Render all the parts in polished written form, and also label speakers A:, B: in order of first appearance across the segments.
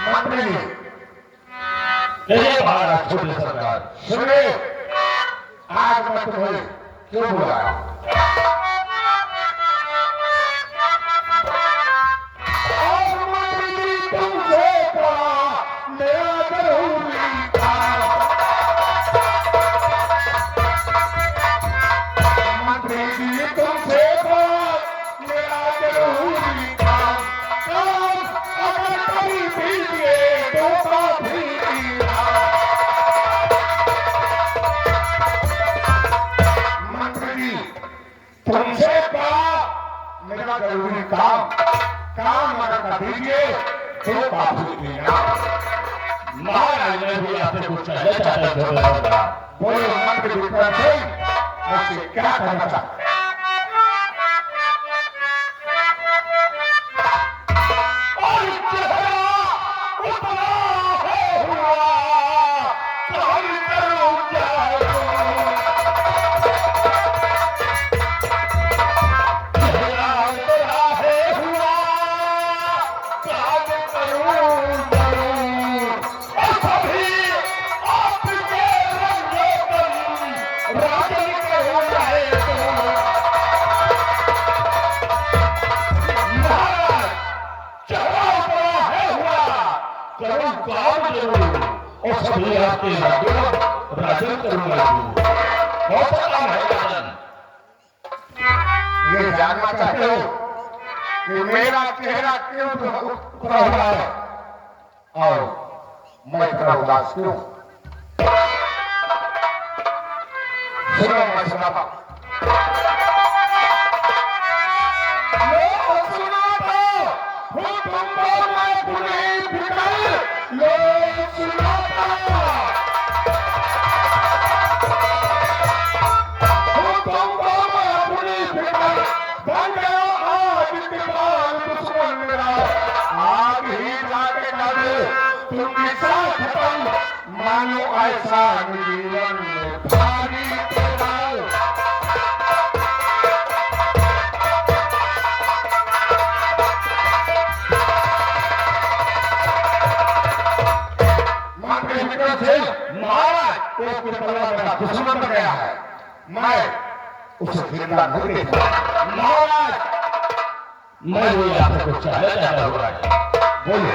A: मंत्री ये महाराज छोटे सरकार सुनिए, आज मैं तुम्हें क्यों बुलाया? जरूरी काम अगर कर दीजिए तो काफी लेना।
B: महाराज ने भी आपसे कुछ कहना चाहते थे।
A: बोलो मंत्री विक्रम सिंह, मुझसे क्या कहना चाहते?
B: आपके राजन करूंगा।
A: ये जानना चाहते हो कि मेरा चेहरा क्यों उतरा हुआ है और मैं इतना उदास क्यों? सुनो मैं सुनाता मानो ऐसा जीवन में भारी मंत्री विक्रम सिंह महाराज एक मेरा दुश्मन बन गया है, मैं उसे जिंदा नहीं देखूंगा।
B: महाराज मैं भी आपसे कुछ कहना चाहता हूँ।
A: बोलो।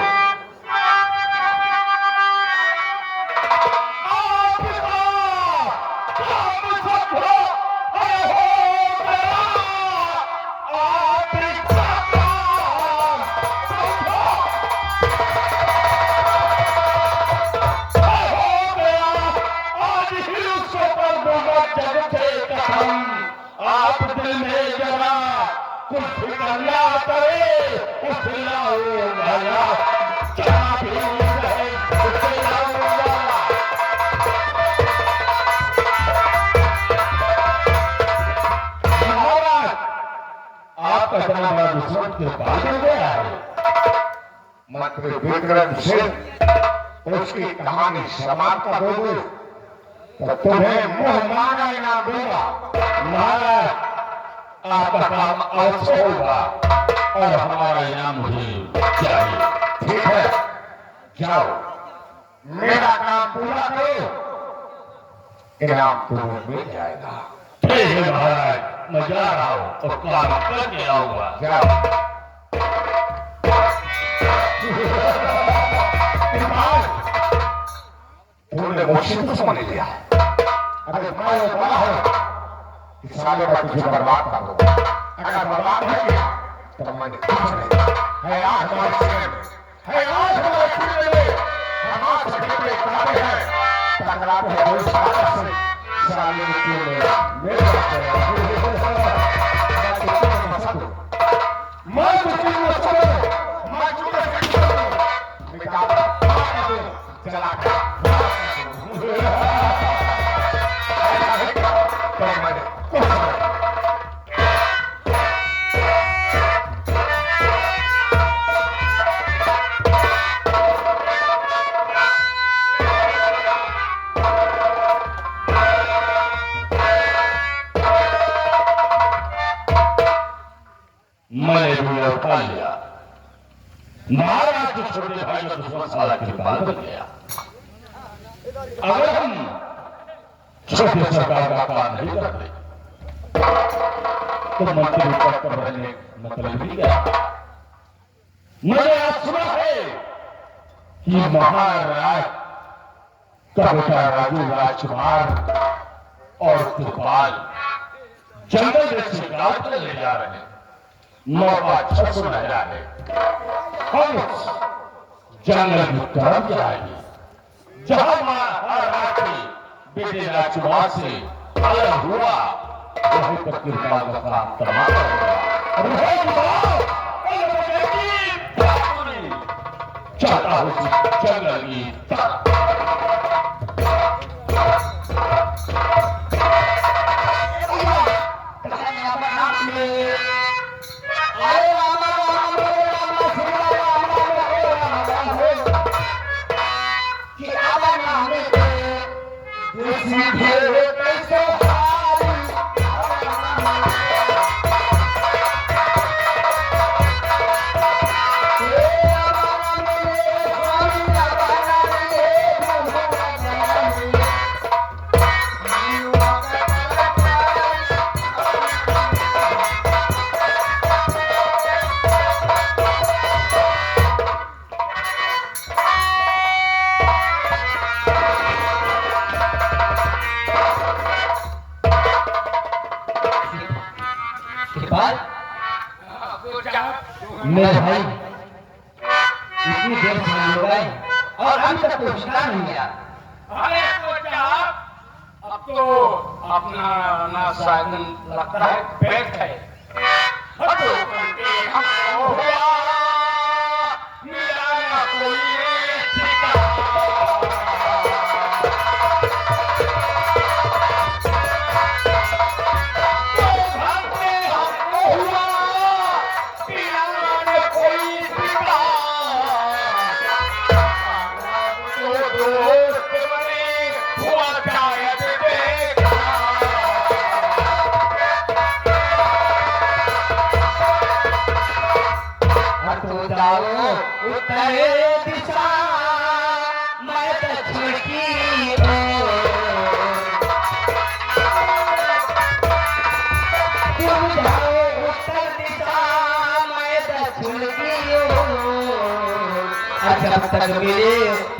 B: इतना बड़ा दुश्मन के पास हो गया है।
A: मंत्री विक्रम सिंह उसकी कहानी समाप्त कर दोगे तो तुम्हें मुंह मांगा इनाम दूंगा।
B: महाराज आपका काम अवश्य होगा और हमारा इनाम मुझे चाहिए।
A: ठीक है, जाओ मेरा काम पूरा करो, इनाम तुम्हें मिल जाएगा।
B: ठीक है महाराज, मैं जा रहा हूँ और काम करके आऊंगा।
A: जाओ। तुमने मुझसे तो समझ लिया है। अरे मैं वो बड़ा हूँ इस साले में तुझे बर्बाद कर दूंगा। अगर बर्बाद नहीं किया तो मैंने कुछ नहीं है। आज हमारे सीने में है, आज हमारे सीने में हमारे सभी पे काटे हैं, टकराते हैं कोई साले से, साले के मेरे मैं कुछ नहीं समझ, मैं चुप कर निकाल चला कर
B: मैंने भी उठा लिया। महाराज के छोटे भाई का दुश्मन साला कृपाल बन गया। अगर हम छोटे सरकार का काम नहीं करते तो मंत्री पद पर रहने मतलब ही क्या? मैंने आज सुना है कि महाराज का बेटा राजू राजकुमार और कृपाल जंगल में शिकार करने जा रहे हैं। मौका अच्छा सुना जा रहे हम जंगल की तरफ जाएंगे जहां महाराज के बेटे राजकुमार से अलग हुआ वहीं पर कृपाल का काम तमाम चाहता हूं जंगल की तरफ।
C: मेरे भाई इतनी देर से हो गए और अभी तक कोई शिकार नहीं मिला।
D: अरे अब तो अपना ना शायद लगता है पेट है। हटो करके हमको हुआ मिला ना कोई
C: उत्तर दिशा मैं दक्षिण की ओर, तुम जाओ उत्तर दिशा मैं दक्षिण की ओर, जब तक मिले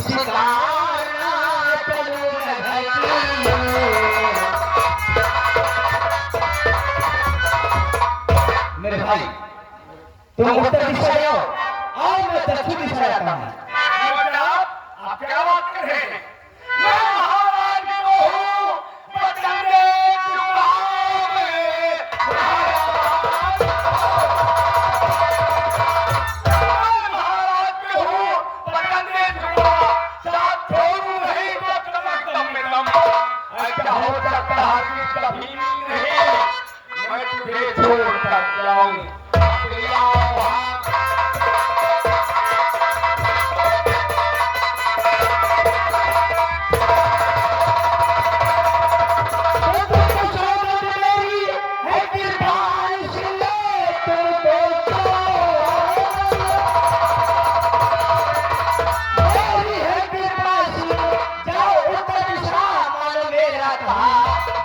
C: शिकार ना चलो घर की ओर। मेरे भाई तुम उत्तर दिशा जाओ और मैं दक्षिण दिशा जाता हूँ।
D: आप क्या बात कर रहे हैं? मैं महाराज को हूँ, बचने चुका मैं महाराज को हूँ, बचने चुका साथ छोड़ू नहीं तो कम में कम ऐसा हो सकता है कि कभी नहीं मैं तुझे छोड़ कर जाऊँ।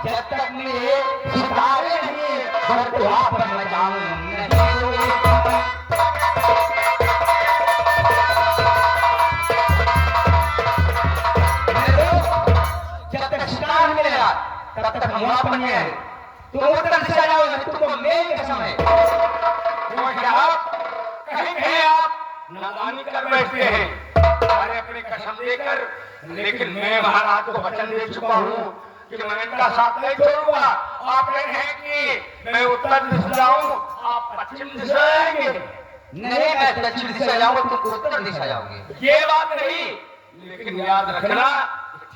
C: जब तक मेरे सितारे नहीं वहाँ पर मैं जाऊँ नहीं। जब तक शिकार मिलेगा तब तक हम वहाँ पर नहीं आए। तुम उत्तर दिशा जाओ तुमको मेरी कसम है।
D: कहीं कहीं आप नादानी कर बैठते हैं अरे अपनी कसम देकर, लेकिन मैं महाराज को वचन दे चुका हूँ कि मैं इनका साथ नहीं छोड़ूंगा। आप कह रहे हैं कि मैं उत्तर दिशा जाऊं, आप पश्चिम दिशा आएंगे।
C: नहीं मैं दक्षिण दिशा जाऊंगा, तुम उत्तर दिशा जाओगे।
D: ये बात नहीं, लेकिन याद रखना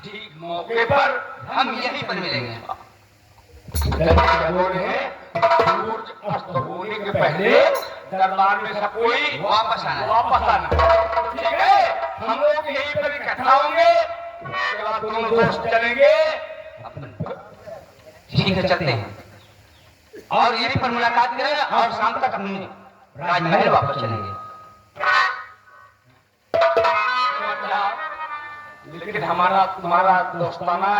D: ठीक मौके पर
C: हम यहीं पर मिलेंगे।
D: सूरज अस्त होने के पहले दरबार में सब कोई
C: वापस आना।
D: ठीक है, हम लोग यहीं पर इकट्ठा होंगे, उसके बाद दोनों दोस्त चलेंगे।
C: ठीक है चलते हैं और यहीं पर मुलाकात करें और शाम तक अपनी राजमहल वापस चलेंगे।
D: लेकिन हमारा तुम्हारा दोस्ताना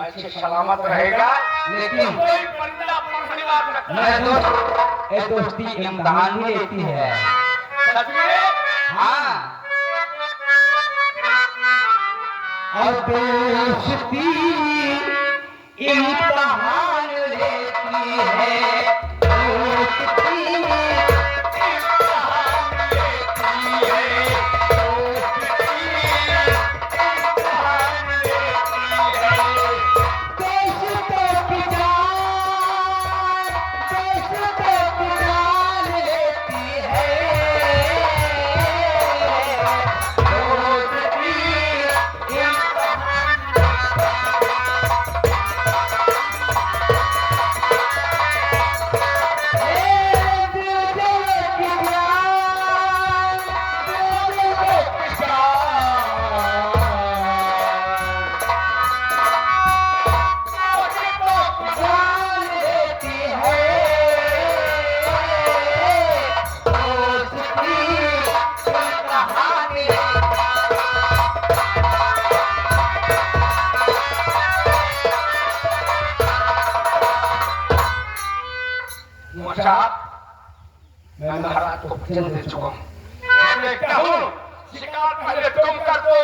D: अच्छे सलामत रहेगा।
C: लेकिन
D: कोई परिंदा पंख नहीं मार सकता।
C: मेरे दोस्त, ये दोस्ती इम्तिहान भी लेती है।
D: सच में?
C: हाँ, और दोस्ती इम्तिहान लेती है। दोस्ती
D: मैं महाराज को वचन दे चुका हूँ। देखता हूँ शिकार पहले तुम कर दो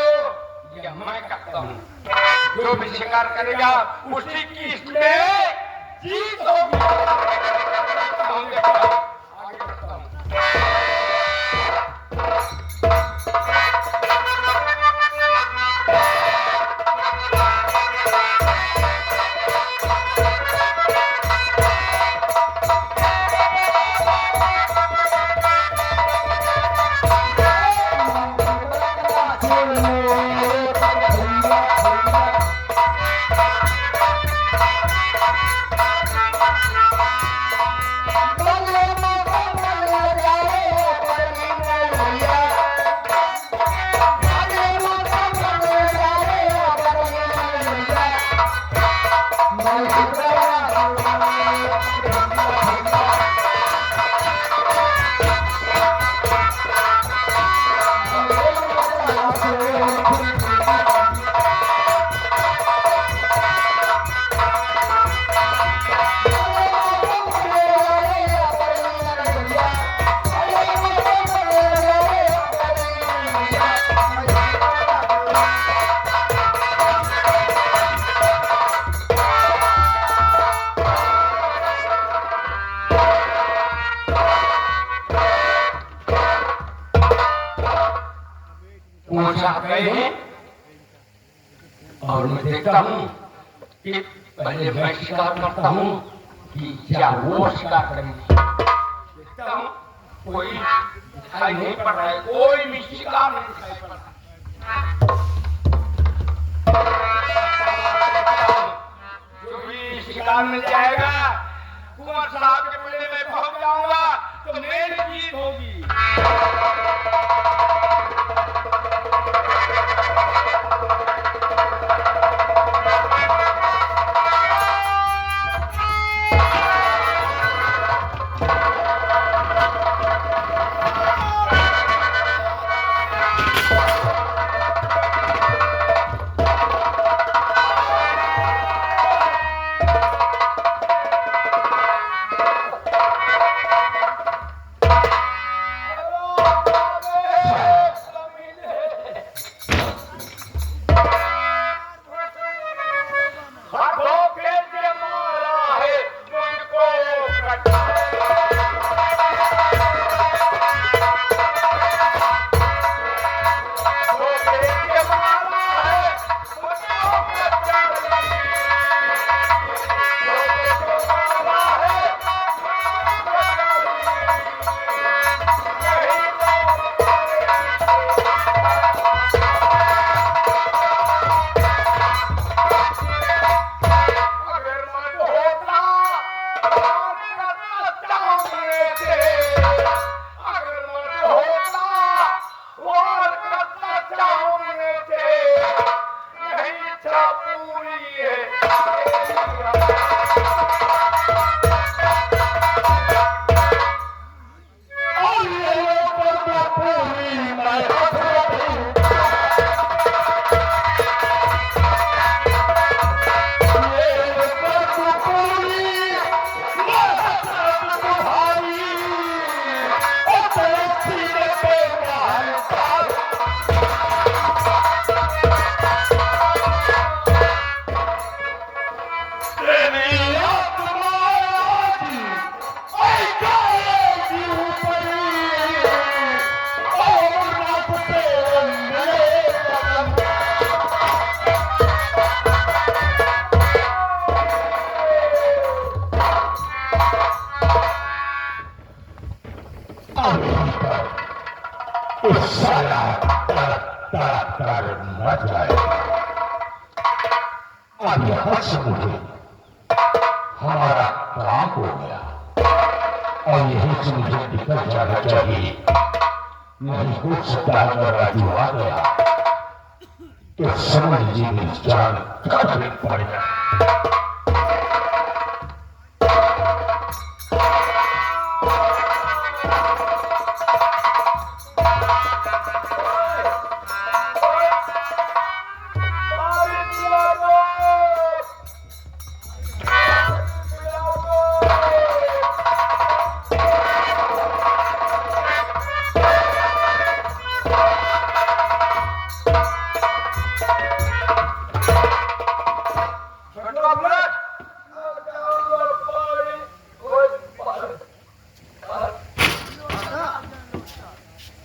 D: या मैं करता हूँ। जो भी शिकार करेगा उसी की इसमें जीत होगी। देखता हूँ, आगे बढ़ता हूँ। गए और मैं देखता हूँ कि पहले मैं शिकार करता हूँ कि क्या वो शिकार करेंगे। देखता हूँ कोई दिखाई नहीं पड़ रहा है, कोई भी शिकार नहीं दिखाई पड़ रहा। जो भी शिकार मिल जाएगा कुंवर साहब के पल्ले में पहुंच जाऊंगा तो मेरी जीत होगी।
B: इस साला तड़प कर मर जाए। अब यहाँ से मुझे हमारा काम हो गया और यही से मुझे निकल जाना चाहिए। नहीं हो सकता अगर राजू आ गया तो समझ लीजिए मेरी जान काटनी पड़ेगा।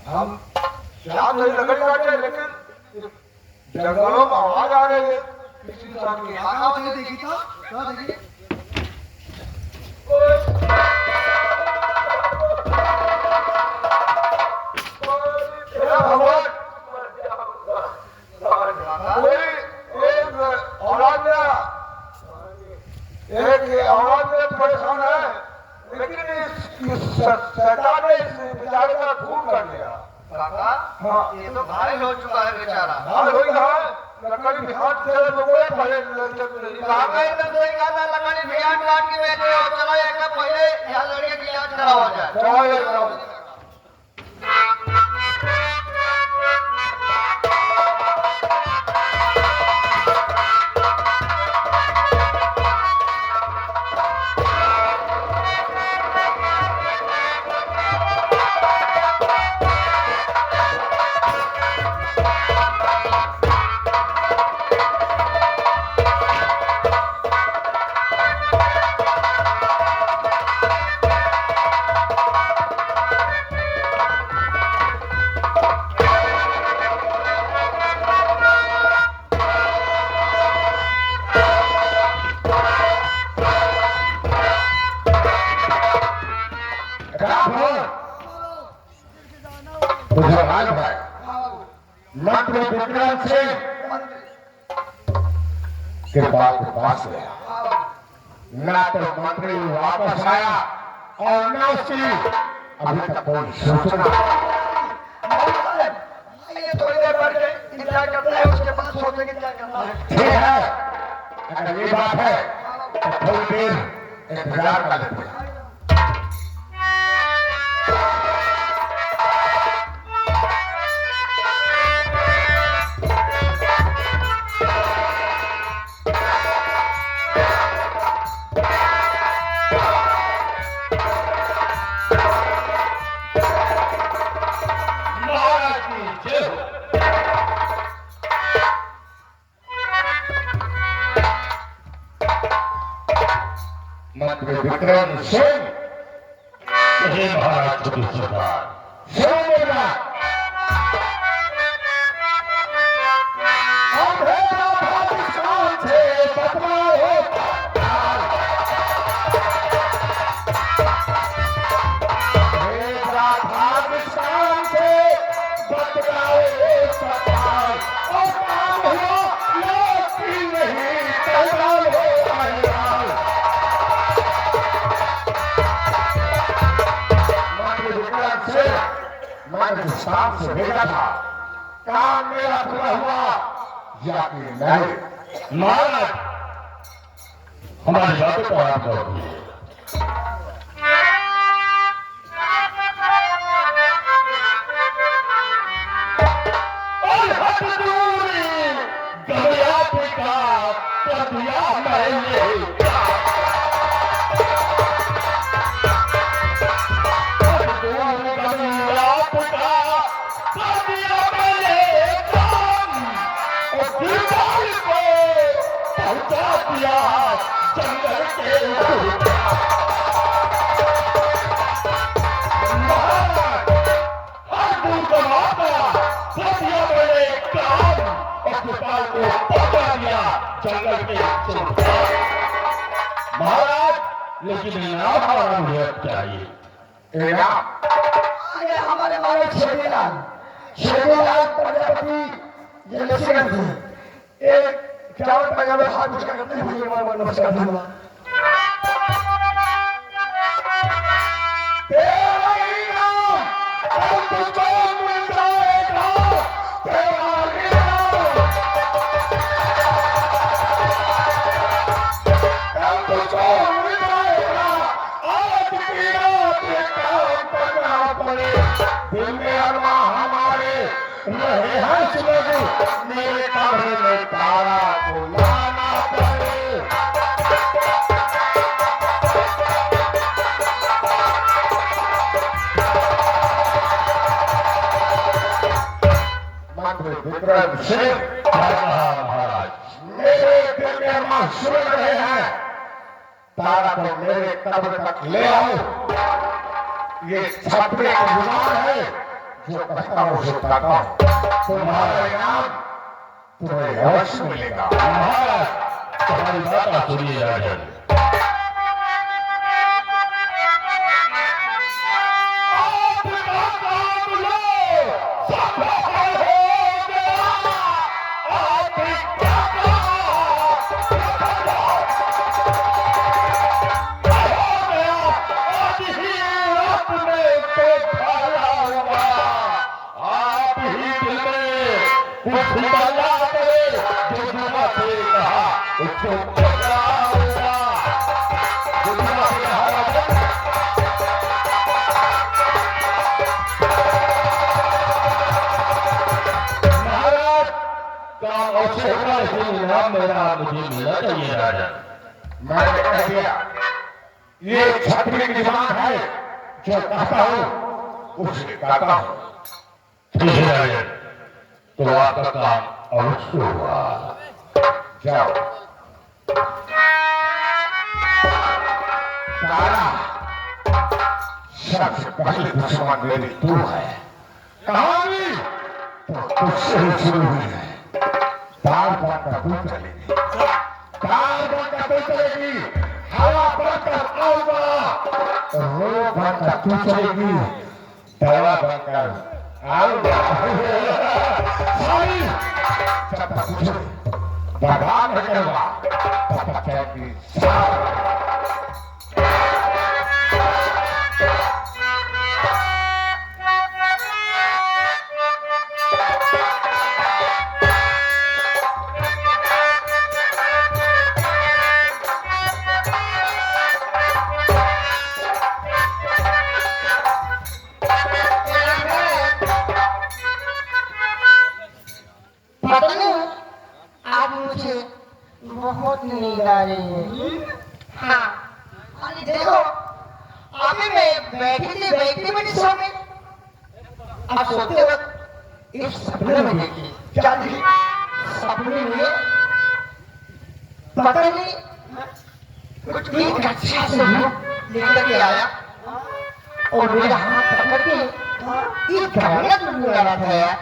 D: हम क्या नहीं लगन काटे, लेकिन जंगलों में आवाज आ रही है किसी इंसान की।
C: आवाज नहीं देखी था, क्या देखी?
D: एक औरत में परेशान है, लेकिन इस शैतान ने इस बेचारे का खून कर दिया।
C: काका,
D: हाँ,
C: ये तो घायल हो चुका है बेचारा।
D: हाल हुई है, लकड़ी भी हाथ से लोगों पड़े।
C: काका एकदम सही कहा था, लकड़ी भी हाथ काट के बैठे हो। चलो एक कप पहले यहाँ लड़के की इलाज कराओ जाए।
A: मुझे मालूम है मंत्री विक्रम सिंह कृपा के पास गया, ना तो मंत्री वापस आया और ना उसकी अभी तक कोई सूचना।
C: थोड़ी देर बैठ के इंतजार करते हैं, उसके बाद सोचेंगे क्या करना है।
A: ठीक है, अगर ये बात है तो थोड़ी देर इंतजार कर लेते हैं। मंत्री विक्रम सिंह,
B: महाराज की सरकार,
A: सुनो मेरा, अंधेरा पाकिस्तान से बदलाव अंधेरा पाकिस्तान से बदलाव और काम हुआ लेकिन नहीं तैयार हो मैंने साथ से भेजा था, काम मेरा पूरा हुआ या कि नहीं?
B: महाराज हमारी बातों को आप करिए। और हद दूरी गया पिता कर दिया मैंने, जंगल के हर दूर कमाता दिया मैंने काम और किसान को पहुंचा दिया जंगल के महाराज, लेकिन इनाम हमारा मुझे चाहिए।
A: इनाम
C: अरे हमारे महाराज शेरेलाल प्रजापति जलसिंह थे। एक 51 पैगाम हाथ उसका करते हैं भगवान नमस्कार धन्यवाद। तेरा ही नाम हम तुझको मिल जाएगा, तेरा ही नाम हम तुझको मिल जाएगा। आज की रात ये काम करना पड़े, दिल में अरमां हमारे रहे हैं सुलगे, मेरे कमरे में तारा को लाना पड़े। मंत्री विक्रम सिंह
B: महाराज,
C: मेरे दिल में अरमां सुन रहे हैं, तारा को मेरे कब्र तक ले आओ। ये छपरे का गुमान है, जो कहता हूँ उसे कहता हूँ। तुम्हारा इनाम तुम्हें अवश्य मिलेगा।
B: महाराज तुम्हारी बात सुनिए राजन। मेरा मुझे मिलना चाहिए राजन।
C: मैंने कह दिया, ये छपरी की बात है, जो कहता हूँ उसे कहता हूँ।
B: ठीक है राजन, तो आपका काम अवश्य हुआ।
C: जाओ। तारा, सबसे पहले दुश्मन मेरी तू है। कहानी तो तुझसे ही शुरू हुई है। तार बनकर तू चलेगी, तार बनकर तू चलेगी, हवा बनकर आऊंगा, रोग बनकर तू चलेगी, दवा बनकर आऊंगा। सारी जब तक तुझे बर्बाद नहीं करूंगा, तब तक चलेगी सारी।
E: पता नहीं आज मुझे बहुत नींद आ रही है। हाँ, अरे देखो अभी मैं बैठी बड़ी सो में, अब सोते वक्त एक सपने में देखी। क्या देखी? सपने में पता नहीं कुछ एक अच्छा से मुंह लेकर के आया और मेरा हाथ पकड़ के एक गाना गुनगुना रहा था यार।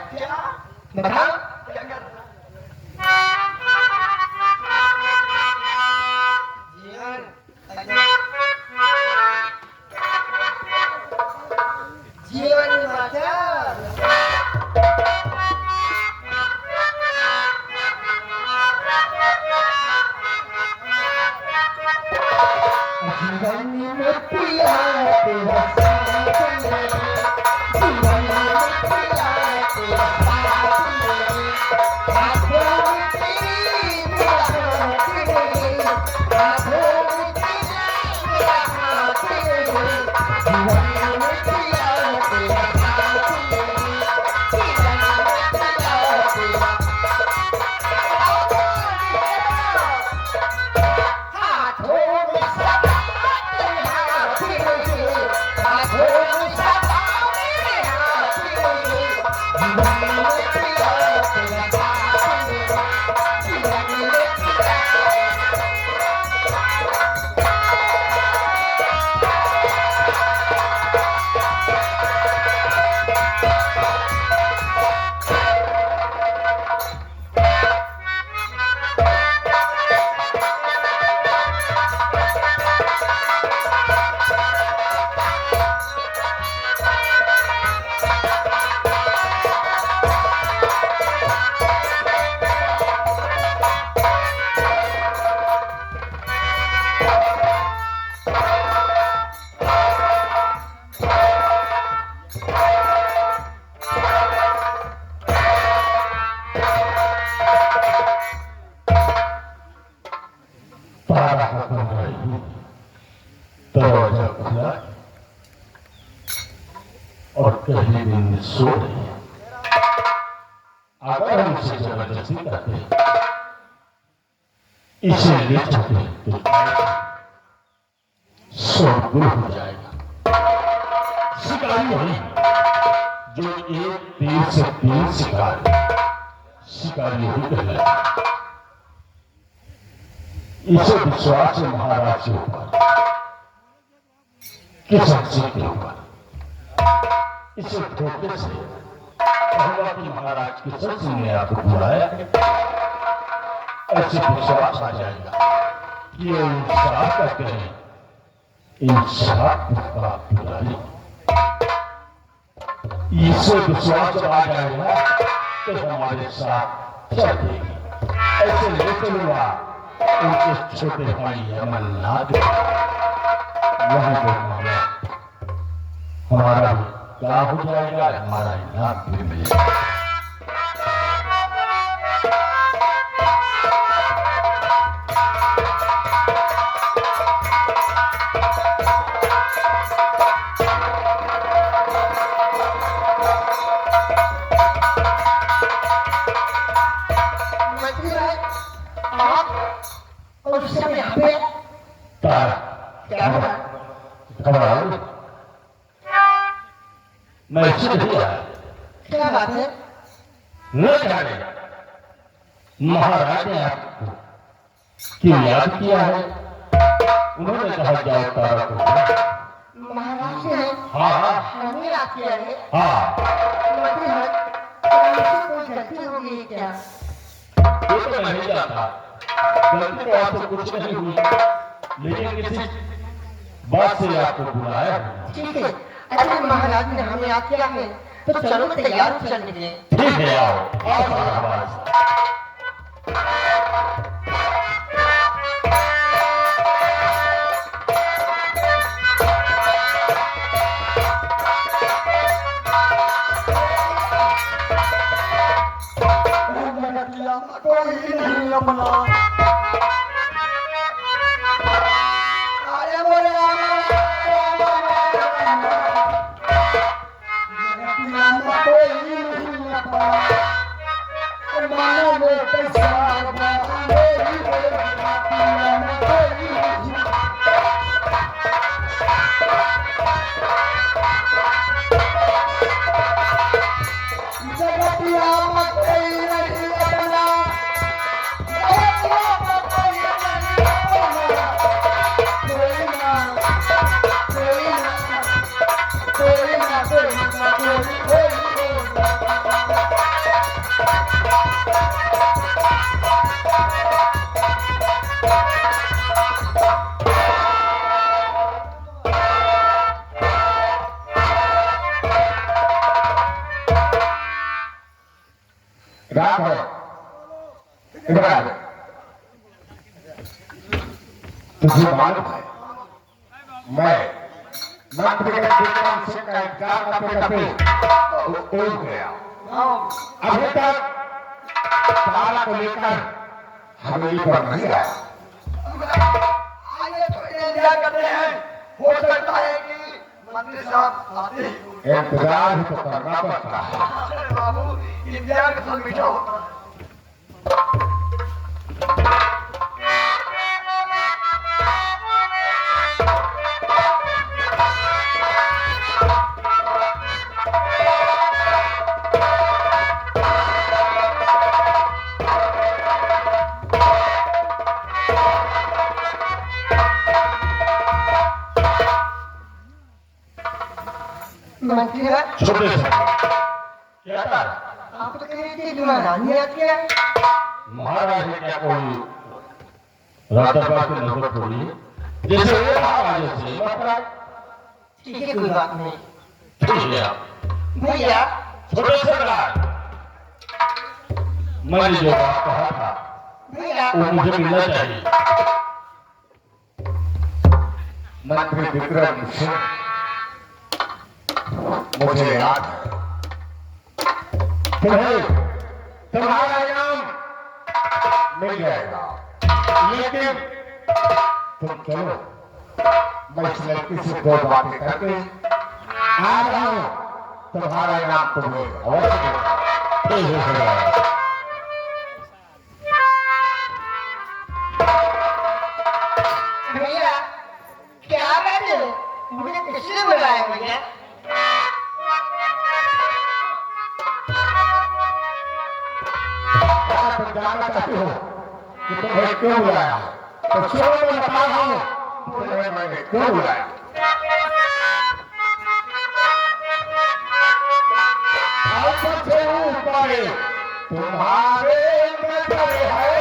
E: बताओ जीवन माता जीवन में पिया तेरा साथ में, जीवन में पिया तेरा साथ में, आँखों में तेरी मेरा हाथ है, आँखों में तेरी मेरा हाथ है, जीवन में पिया तेरा साथ में, जीवन में पिया तेरा हाथों में सदा तेरे हाथ है, हाथों में सदा तेरे हाथ है, जीवन में पिया तेरा साथ है, जीवन में पिया
B: और कहीं दिन सो रही है। अगर हम इसे जबरदस्ती करते इसे ले चलते तो शोरगुल हो जाएगा। शिकारी वही जो एक तीर से तीर शिकारी यही कहलाता। इसे विश्वास है महाराज के ऊपर, किशन सिंह के ऊपर। इसे धोखे से कहूंगा कि महाराज किशन सिंह ने आपको बुलाया, ऐसे विश्वास आ जाएगा कि ये इंसाफ करते हैं, इंसाफ का पुजारी। इसे विश्वास जब आ जाएगा तो हमारे साथ चल देगी। ऐसे ले चलूंगा उनके छोटे भाई अमरनाथ वहीं देखूंगा, हमारा भी क्या हो जाएगा, हमारा इनाम भी मिलेगा। मैं इससे नहीं आया।
E: क्या बात है?
B: न जाने महाराज ने आपको क्यों याद किया है? उन्होंने कहा जाओ तारा को।
E: महाराज ने
B: हाँ
E: हमें याद किया है।
B: हाँ,
E: कोई गलती हो गई क्या?
B: ये तो मैं नहीं जानता, गलती तो आपसे कुछ नहीं हुई, लेकिन किसी बात से आपको बुलाया।
E: ठीक है, अरे महाराज ने हमें याद किया है तो चलो तैयार हो चलने के लिए।
B: ठीक है, आओ महाराज।
E: कोई नहीं अपना। अरे बोले
C: तुझे मालूम है मैं मंत्री के दुकान से का इंतजार करते उड़ गया। अभी तक ताला को लेकर हवेली पर नहीं आया।
E: आइए तो इंतजार करते हैं, हो सकता है कि मंत्री साहब आते ही।
C: इंतजार ही तो करना पड़ता है।
E: अरे बाबू, इंतजार का फल मीठा होता है। मंत्री
B: छोटे से क्या था?
E: आप तो कह रहे थे कि महाराज ने याद किया।
B: महाराज ने क्या कोई राधा की नजर थोड़ी है, जैसे वो महाराज से महाराज।
E: ठीक है, कोई बात नहीं।
B: ठीक है
E: भैया
B: छोटे से राज, मैंने जो बात कहा था
E: भैया
B: वो मुझे मिलना चाहिए।
C: मंत्री विक्रम सिंह, मुझे याद है तुम्हारा इनाम मिल जाएगा, लेकिन तुम चलो, मैं इस लड़की से दो बातें करके आ रहा हूं। तुम्हारा इनाम तुम्हें अवश्य मिलेगा।
B: ठीक है सरदार।
E: भैया क्या बात है, मुझे किसने बुलाया भैया?
C: अगर तुम जानना चाहती हो कि तुम्हें क्यों बुलाया तो सुनो, मैं बता रहा हूँ तुम्हें मैंने क्यों बुलाया। सबसे ऊपर तुम्हारे नजर है